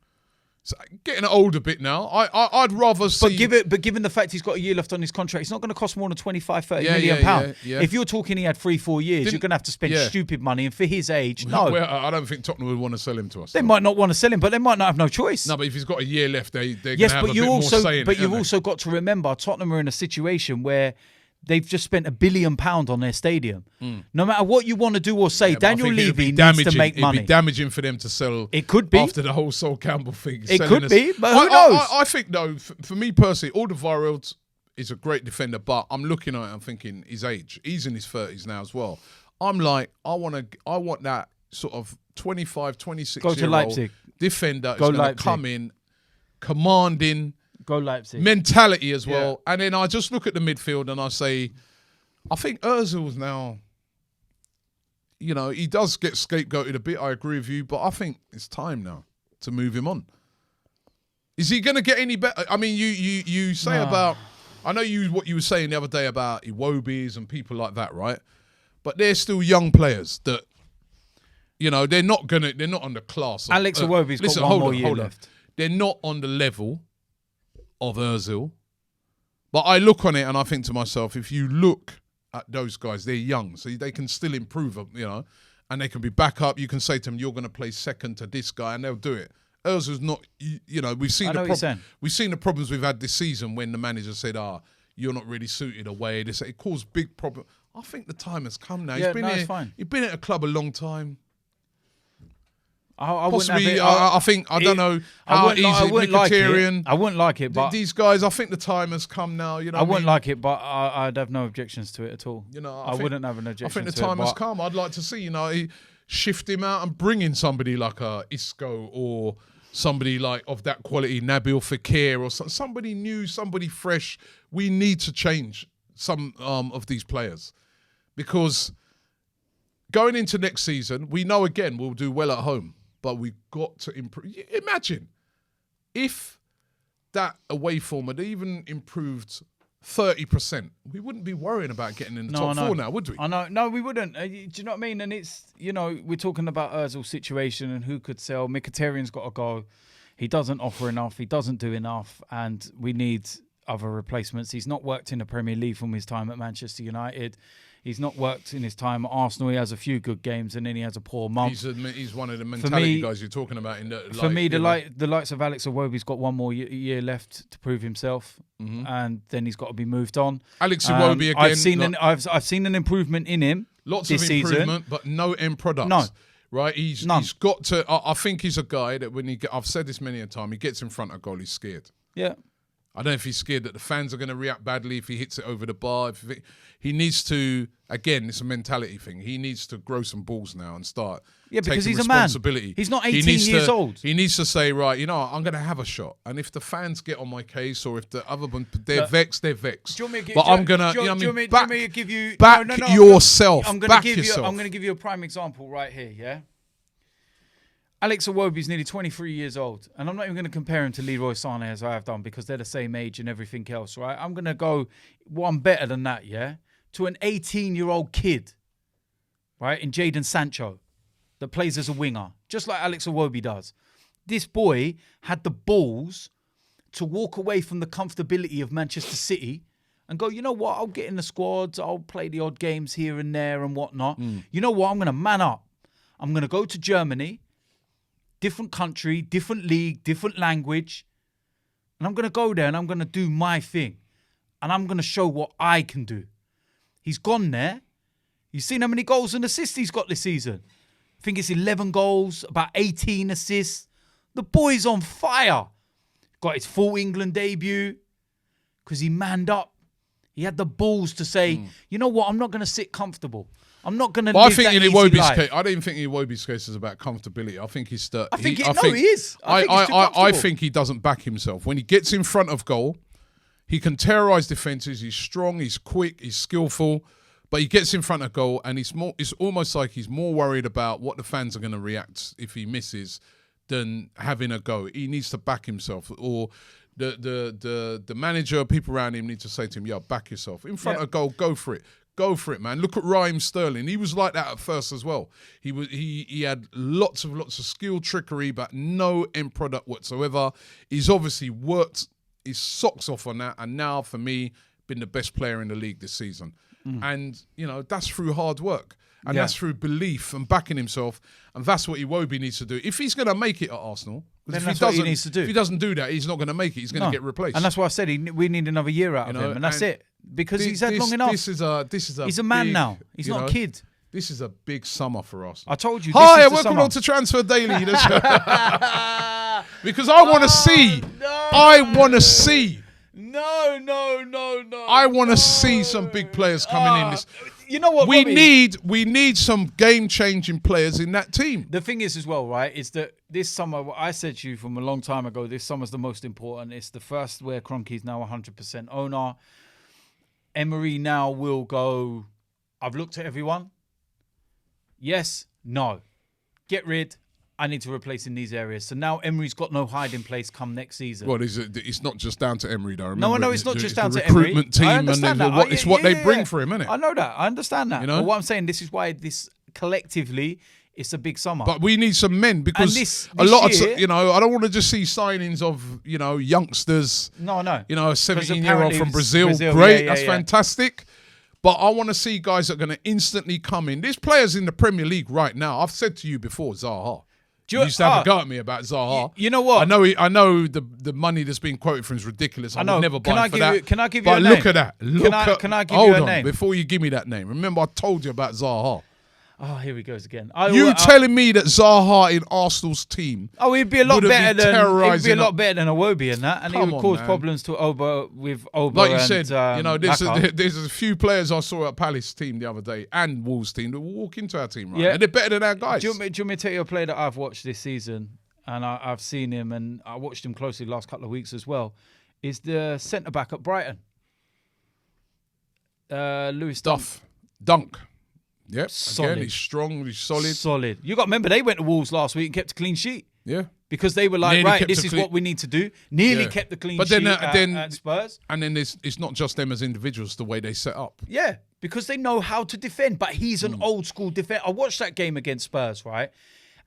So getting old a bit now. I'd rather see... But given the fact he's got a year left on his contract, it's not going to cost more than 25, 30 million pounds. Yeah. If you're talking he had 3-4 years, you're going to have to spend stupid money. And for his age, no. Well, I don't think Tottenham would want to sell him to us. They might not want to sell him, but they might not have no choice. No, but if he's got a year left, they're going to have a bit more say in it. But you've also got to remember, Tottenham are in a situation where they've just spent £1 billion on their stadium. No matter what you want to do or say, Daniel Levy needs to make money. It'd be damaging for them to sell. It could be after the whole Sol Campbell thing. It could be, but who knows? I think though, for me personally, Alderweireld, He's a great defender, but I'm looking at it, I'm thinking his age. He's in his 30s now as well. I'm like, I want that sort of 25, 26-year-old defender who's going to come in, commanding, go Leipzig mentality as well. And then I just look at the midfield and I say, I think Ozil's now, you know, he does get scapegoated a bit. I agree with you, but I think it's time now to move him on. Is he going to get any better? I mean, you say about, I know what you were saying the other day about Iwobi's and people like that, right? But they're still young players that, you know, they're not on the class. Alex Iwobi's got one more year left. They're not on the level of Ozil. But I look on it and I think to myself, if you look at those guys, they're young, so they can still improve, you know, and they can be back up. You can say to them, you're going to play second to this guy, and they'll do it. Ozil's not, you know, we've seen the problems we've had this season when the manager said, you're not really suited away. It caused big problems. I think the time has come now. Yeah, it's fine. He's been at a club a long time. I wouldn't like it, but these guys, I think the time has come now. You know, I wouldn't like it, but I'd have no objections to it at all. You know, I wouldn't have an objection. I think the time has come. I'd like to see, you know, shift him out and bring in somebody like Isco or somebody like of that quality, Nabil Fekir or somebody new, somebody fresh. We need to change some of these players because going into next season, we know again we'll do well at home. But we've got to improve. Imagine if that away form had even improved 30%. We wouldn't be worrying about getting in the top four now, would we? I know. No, we wouldn't. Do you know what I mean? And it's, you know, we're talking about Ozil's situation and who could sell. Mkhitaryan's got to go. He doesn't offer enough. He doesn't do enough. And we need other replacements. He's not worked in the Premier League from his time at Manchester United. He's not worked in his time at Arsenal. He has a few good games and then he has a poor month. He's one of the mentality guys you're talking about. The likes of Alex Iwobi's got one more year left to prove himself, and then he's got to be moved on. Alex Iwobi again. I've seen an improvement in him. Lots of improvement, but no end product. No. Right? He's got to. I think he's a guy that I've said this many a time. He gets in front of goal, he's scared. Yeah. I don't know if he's scared that the fans are going to react badly if he hits it over the bar. He needs to, again, it's a mentality thing. He needs to grow some balls now and start because taking he's responsibility. A man. He's not 18 years old. He needs to say, right, you know, I'm going to have a shot. And if the fans get on my case or if the other one, they're vexed, they're vexed. I'm going to, you know what I mean, back yourself. I'm going to give you a prime example right here, yeah? Alex Iwobi's nearly 23 years old, and I'm not even going to compare him to Leroy Sané as I have done because they're the same age and everything else, right? I'm going to go one better than that, yeah? To an 18-year-old kid, right, in Jadon Sancho that plays as a winger, just like Alex Iwobi does. This boy had the balls to walk away from the comfortability of Manchester City and go, you know what, I'll get in the squads, I'll play the odd games here and there and whatnot. You know what, I'm going to man up. I'm going to go to Germany, different country, different league, different language. And I'm going to go there and I'm going to do my thing. And I'm going to show what I can do. He's gone there. You've seen how many goals and assists he's got this season. I think it's 11 goals, about 18 assists. The boy's on fire. Got his full England debut because he manned up. He had the balls to say, you know what, I'm not going to sit comfortable. I'm not going to live that easy life. I don't even think in Iwobi's case is about comfortability. I think he is. I think he doesn't back himself. When he gets in front of goal, he can terrorise defences. He's strong, he's quick, he's skillful. But he gets in front of goal and it's almost like he's more worried about what the fans are going to react if he misses than having a go. He needs to back himself. Or the manager, people around him need to say to him, yo, back yourself. In front of goal, go for it. Go for it, man. Look at Raheem Sterling. He was like that at first as well. He had lots of skill, trickery, but no end product whatsoever. He's obviously worked his socks off on that, and now for me, been the best player in the league this season. And you know that's through hard work, and that's through belief and backing himself, and that's what Iwobi needs to do if he's going to make it at Arsenal. Then that's what he needs to do. If he doesn't do that, he's not going to make it. He's going to get replaced. And that's why I said we need another year out of him, and that's it. Because he's had long enough. This is a. He's a man now. He's not a kid. This is a big summer for us. I told you. Hi, welcome on to Transfer Daily. Because I want to see. I want to see No. I want to see some big players coming in. This. You know what? We Robbie? need some game-changing players in that team. The thing is as well, right, is that this summer, what I said to you from a long time ago, this summer's the most important. It's the first where Kroenke's now 100% owner. Emery now will go, I've looked at everyone. Yes, no. Get rid. I need to replace in these areas. So now Emery's got no hiding place come next season. Well, it's not just down to Emery, though. Remember, No, it's not just down to Emery. The recruitment team, I understand and that. it's what they bring for him, isn't it? I know that. I understand that. You know? But what I'm saying, this is why this collectively, it's a big summer. But we need some men because this a lot year, of, I don't want to just see signings of, youngsters. No. A 17-year-old from Brazil. Brazil, Great. yeah, That's fantastic. But I want to see guys that are going to instantly come in. There's players in the Premier League right now. I've said to you before, Zaha. You used to have a go at me about Zaha. You know what? I know the money that's being quoted for him is ridiculous. I would never buy for that. Can I give you a name? But look at that. Can I give you a name? Hold on, before you give me that name. Remember I told you about Zaha. Oh, here he goes again. Telling me that Zaha in Arsenal's team? Oh, he'd be a lot better than Iwobi and that, and he would cause problems to Oba. Like you said, Laka. there's a few players I saw at Palace team the other day and Wolves team that will walk into our team, right? Yeah. And they're better than our guys. Do you want me to tell you a player that I've watched this season, and I've seen him, and I watched him closely the last couple of weeks as well? Is the centre back at Brighton, Lewis Dunk. Yep. Solid. Again, he's strong, he's solid. Solid. You got to remember, they went to Wolves last week and kept a clean sheet. Yeah. Because they were like, right, this is what we need to do. Nearly kept the clean sheet at Spurs. And then it's not just them as individuals, the way they set up. Yeah, because they know how to defend. But he's an old school defender. I watched that game against Spurs, right?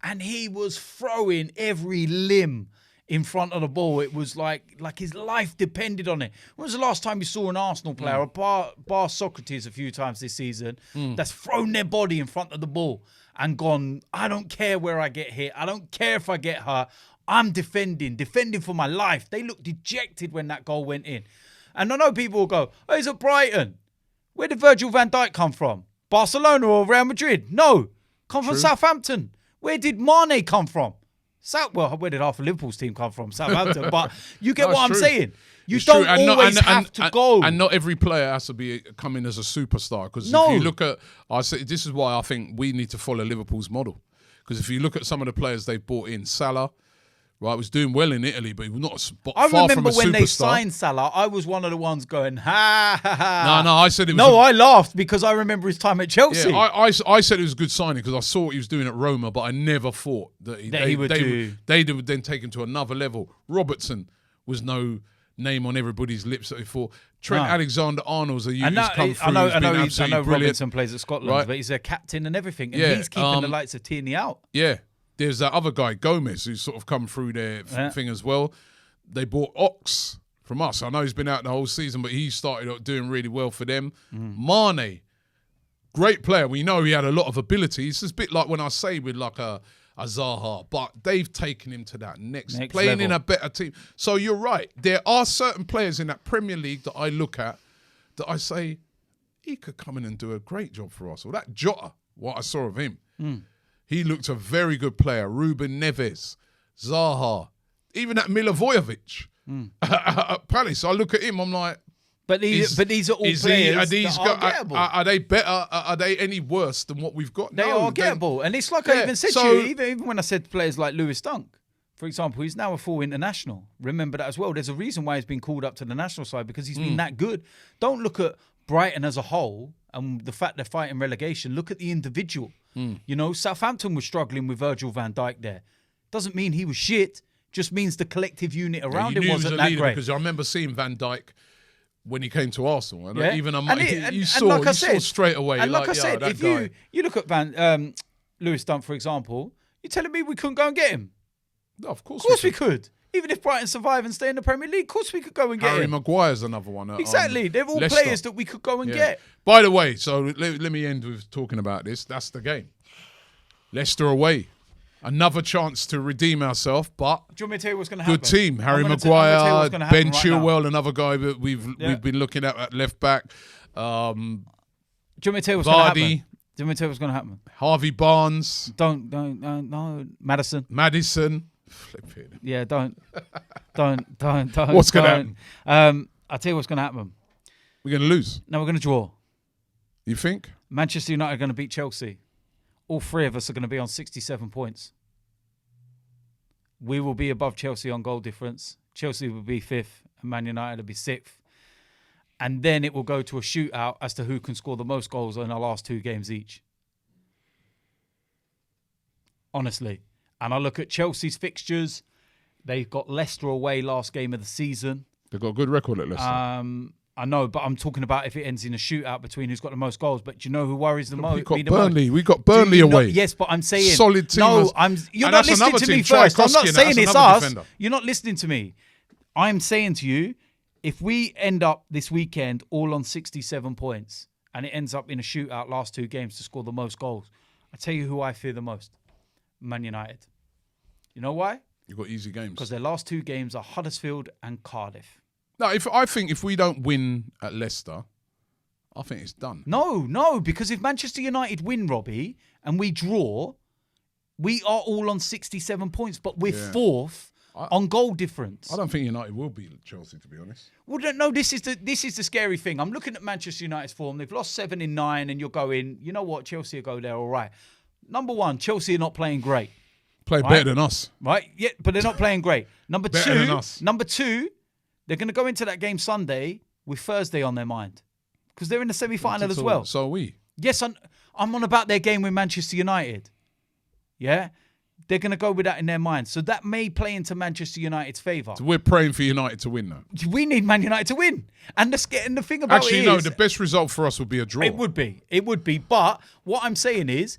And he was throwing every limb in front of the ball. It was like his life depended on it. When was the last time you saw an Arsenal player, bar Socrates a few times this season, that's thrown their body in front of the ball and gone, I don't care where I get hit. I don't care if I get hurt. I'm defending for my life. They looked dejected when that goal went in. And I know people will go, oh, he's at Brighton. Where did Virgil van Dijk come from? Barcelona or Real Madrid? No. Come from Southampton. Where did Mane come from? Where did half of Liverpool's team come from? Southampton. But you get what I'm saying. You don't always have to go. And not every player has to be coming as a superstar. Because if you look at, this is why I think we need to follow Liverpool's model. Because if you look at some of the players they've bought in, Salah, right, was doing well in Italy, but he was not far from a superstar. I remember when they signed Salah, I was one of the ones going, ha, ha, ha. No, I said it was... No, I laughed because I remember his time at Chelsea. Yeah, I said it was a good signing because I saw what he was doing at Roma, but I never thought that they would then take him to another level. Robertson was no name on everybody's lips that before. Trent Alexander-Arnold's a youth who's come through. I know Robinson plays at Scotland, right? But he's a captain and everything, and he's keeping the likes of Tierney out. Yeah. There's that other guy, Gomez, who's sort of come through their thing as well. They bought Ox from us. I know he's been out the whole season, but he started doing really well for them. Mane, great player. We know he had a lot of abilities. It's a bit like when I say with like a Zaha, but they've taken him to that next playing level. In a better team. So you're right. There are certain players in that Premier League that I look at that I say, he could come in and do a great job for us. Or that Jota, what I saw of him. He looked a very good player. Ruben Neves, Zaha, even that Milivojevic at Palace. I look at him, I'm like... But these are all players that are gettable. Are they better? Are they any worse than what we've got? They are gettable. And it's like I even said to you, even when I said players like Lewis Dunk, for example, he's now a full international. Remember that as well. There's a reason why he's been called up to the national side because he's been that good. Don't look at Brighton as a whole and the fact they're fighting relegation. Look at the individual. You know, Southampton was struggling with Virgil van Dijk there. Doesn't mean he was shit. Just means the collective unit around him wasn't that great. Because I remember seeing Van Dijk when he came to Arsenal. And even you saw straight away. And like I said, if you look at Lewis Dunk, for example, you're telling me we couldn't go and get him? No, of course we could. Even if Brighton survive and stay in the Premier League, of course we could go and get him. Harry Maguire's another one. Exactly. They're all Leicester. players that we could go and get. By the way, so let me end with talking about this. That's the game. Leicester away. Another chance to redeem ourselves, but do you want me to tell you what's going to happen? Good team. Harry Maguire, Ben Chilwell, another guy that we've been looking at left back. Do you want me to tell you what's going to happen? Do you want me to tell you what's going to happen? Harvey Barnes. No. Madison. Flip it. Yeah, don't. What's going to happen? I'll tell you what's going to happen. We're going to lose. No, we're going to draw. You think? Manchester United are going to beat Chelsea. All three of us are going to be on 67 points. We will be above Chelsea on goal difference. Chelsea will be 5th and Man United will be 6th. And then it will go to a shootout as to who can score the most goals in our last 2 games each. Honestly. And I look at Chelsea's fixtures. They've got Leicester away last game of the season. They've got a good record at Leicester. I know, but I'm talking about if it ends in a shootout between who's got the most goals. But do you know who worries the most? We got Burnley away. Yes, but I'm saying solid team. You're not listening to me first. I'm not saying it's us. Defender. You're not listening to me. I'm saying to you, if we end up this weekend all on 67 points and it ends up in a shootout last 2 games to score the most goals, I tell you who I fear the most: Man United. You know why? You've got easy games because their last 2 games are Huddersfield and Cardiff. No, I think if we don't win at Leicester, I think it's done. No, because if Manchester United win, Robbie, and we draw, we are all on 67 points, but we're 4th on goal difference. I don't think United will beat Chelsea, to be honest. Well, no, this is the scary thing. I'm looking at Manchester United's form. They've lost 7 in 9, and you're going, you know what, Chelsea will go there all right. Number 1, Chelsea are not playing great. Better than us. Right? Yeah, but they're not playing great. Number Better 2, they're going to go into that game Sunday with Thursday on their mind because they're in the semi-final as well. So are we. Yes, I'm on about their game with Manchester United. Yeah? They're going to go with that in their mind. So that may play into Manchester United's favour. So we're praying for United to win, though. We need Man United to win. And the thing about it is... the best result for us would be a draw. It would be. But what I'm saying is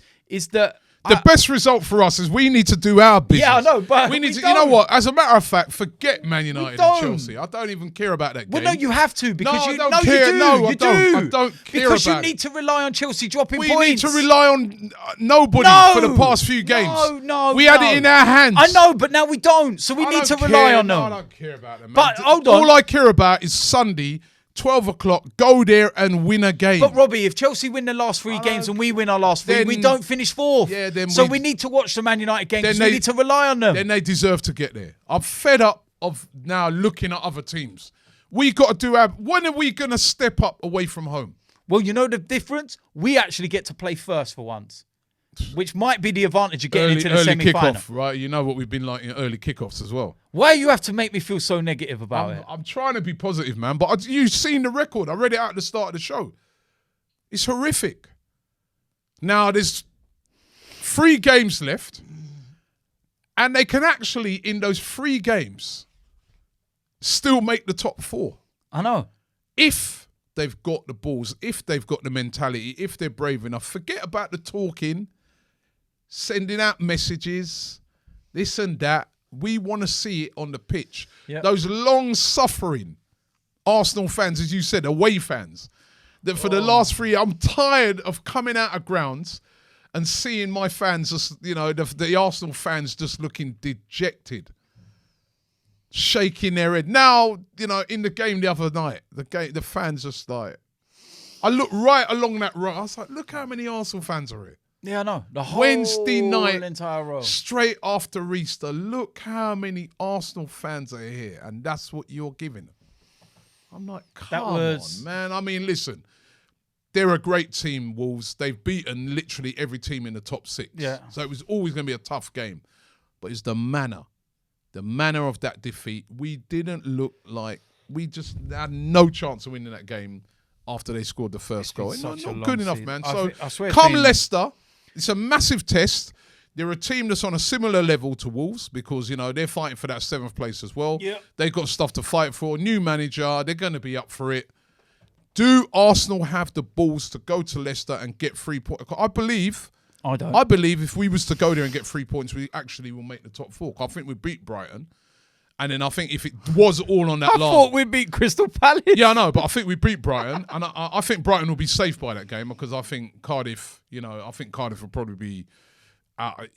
that... The best result for us is we need to do our business. Yeah, I know, but we need to. You know what? As a matter of fact, forget Man United and Chelsea. I don't even care about that game. Well, no, you have to because I don't care. You do. No, I don't care because about you need to rely on Chelsea dropping points. We need to rely on nobody for the past few games. We had it in our hands. I know, but now we don't. So we need to rely on them. No, I don't care about them. But hold on. All I care about is Sunday. 12 o'clock, go there and win a game. But Robbie, if Chelsea win the last 3 games and we win our last 3, we don't finish 4th. Yeah, then so we need to watch the Man United games. We need to rely on them. Then they deserve to get there. I'm fed up of now looking at other teams. We got to do our... When are we going to step up away from home? Well, you know the difference? We actually get to play first for once, which might be the advantage of getting into the semi-final. Kickoff, right? You know what we've been like in early kickoffs as well. Why you have to make me feel so negative about it? I'm trying to be positive, man. But you've seen the record. I read it out at the start of the show. It's horrific. Now, there's 3 games left. And they can actually, in those 3 games, still make the top 4. I know. If they've got the balls, if they've got the mentality, if they're brave enough. Forget about the talking, sending out messages, this and that. We want to see it on the pitch. Yep. Those long-suffering Arsenal fans, as you said, away fans, that for the last 3 years, I'm tired of coming out of grounds and seeing my fans, just, the Arsenal fans just looking dejected, shaking their head. Now, in the game the other night, the fans just like, I looked right along that row. I was like, look how many Arsenal fans are here. Yeah, I know. The whole Wednesday night, entire row. Straight after Easter, look how many Arsenal fans are here, and that's what you're giving them. I'm like, come on, man. I mean, listen, they're a great team, Wolves. They've beaten literally every team in the top 6. Yeah. So it was always going to be a tough game. But it's the manner of that defeat. We didn't look like, we just had no chance of winning that game after they scored the first goal. Not good enough, man. So come Leicester. It's a massive test. They're a team that's on a similar level to Wolves because, they're fighting for that 7th place as well. Yep. They've got stuff to fight for. New manager. They're going to be up for it. Do Arsenal have the balls to go to Leicester and get 3 points? I believe if we was to go there and get 3 points, we actually will make the top 4. I think we beat Brighton. And then I think if it was all on that I thought we beat Crystal Palace. Yeah, I know, but I think we beat Brighton. And I think Brighton will be safe by that game because I think Cardiff, will probably be, I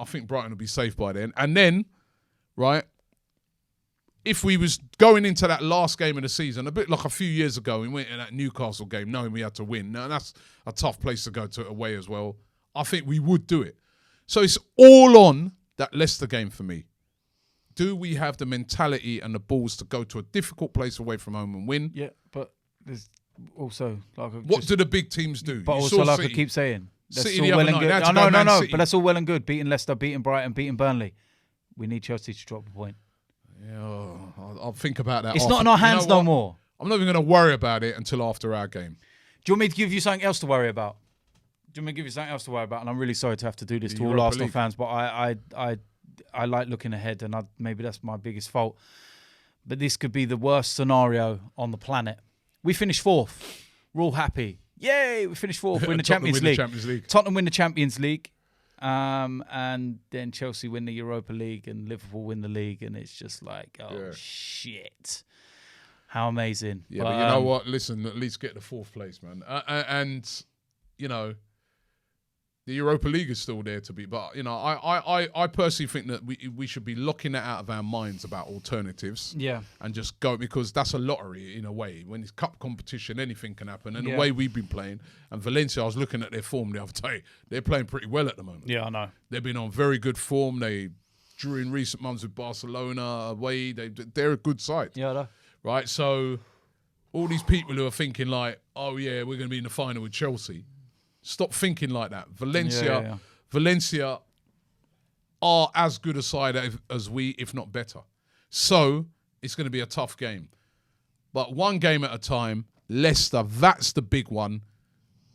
think Brighton will be safe by then. And then, right, if we was going into that last game of the season, a bit like a few years ago, we went in that Newcastle game knowing we had to win. Now, that's a tough place to go to away as well. I think we would do it. So it's all on that Leicester game for me. do we have the mentality and the balls to go to a difficult place away from home and win? Yeah, but there's also like what do the big teams do? But also, like I keep saying, that's City all the other well and night. good. No. City. But that's all well and good. Beating Leicester, beating Brighton, beating Burnley. We need Chelsea to drop a point. Yeah, I'll think about that. It's not in our hands no more. I'm not even going to worry about it until after our game. Do you want me to give you something else to worry about? And I'm really sorry to have to do this to all Europa Arsenal League. fans, but I like looking ahead, and maybe that's my biggest fault. But this could be the worst scenario on the planet. We finish 4th. We're all happy. Yay! We finished 4th. We're in the Champions League. Tottenham win the Champions League. And then Chelsea win the Europa League and Liverpool win the league. And it's just like, shit. How amazing. Yeah, but you know what? Listen, at least get the 4th place, man. And, you know, the Europa League is still there to be. But, you know, I personally think that we should be locking that out of our minds about alternatives. Yeah. And just go, because that's a lottery in a way. When it's cup competition, anything can happen. And the way we've been playing, and Valencia, I was looking at their form the other day. They're playing pretty well at the moment. Yeah, I know. They've been on very good form. They drew in recent months with Barcelona away. They're a good side. Yeah, I know. Right? So all these people who are thinking like, oh, yeah, we're going to be in the final with Chelsea. Stop thinking like that. Valencia are as good a side as we, if not better. So it's going to be a tough game. But one game at a time. Leicester, that's the big one.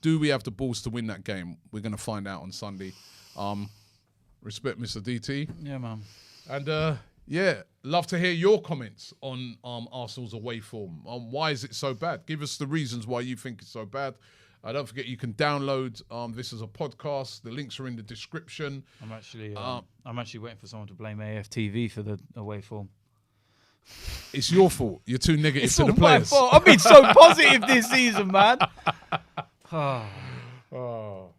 Do we have the balls to win that game? We're going to find out on Sunday. Respect Mr. DT. Yeah, man. And love to hear your comments on Arsenal's away form. Why is it so bad? Give us the reasons why you think it's so bad. Don't forget you can download this as a podcast. The links are in the description. I'm actually waiting for someone to blame AFTV for the away form. It's your fault. You're too negative It's to the all my players. fault. I've been so positive this season, man. Oh.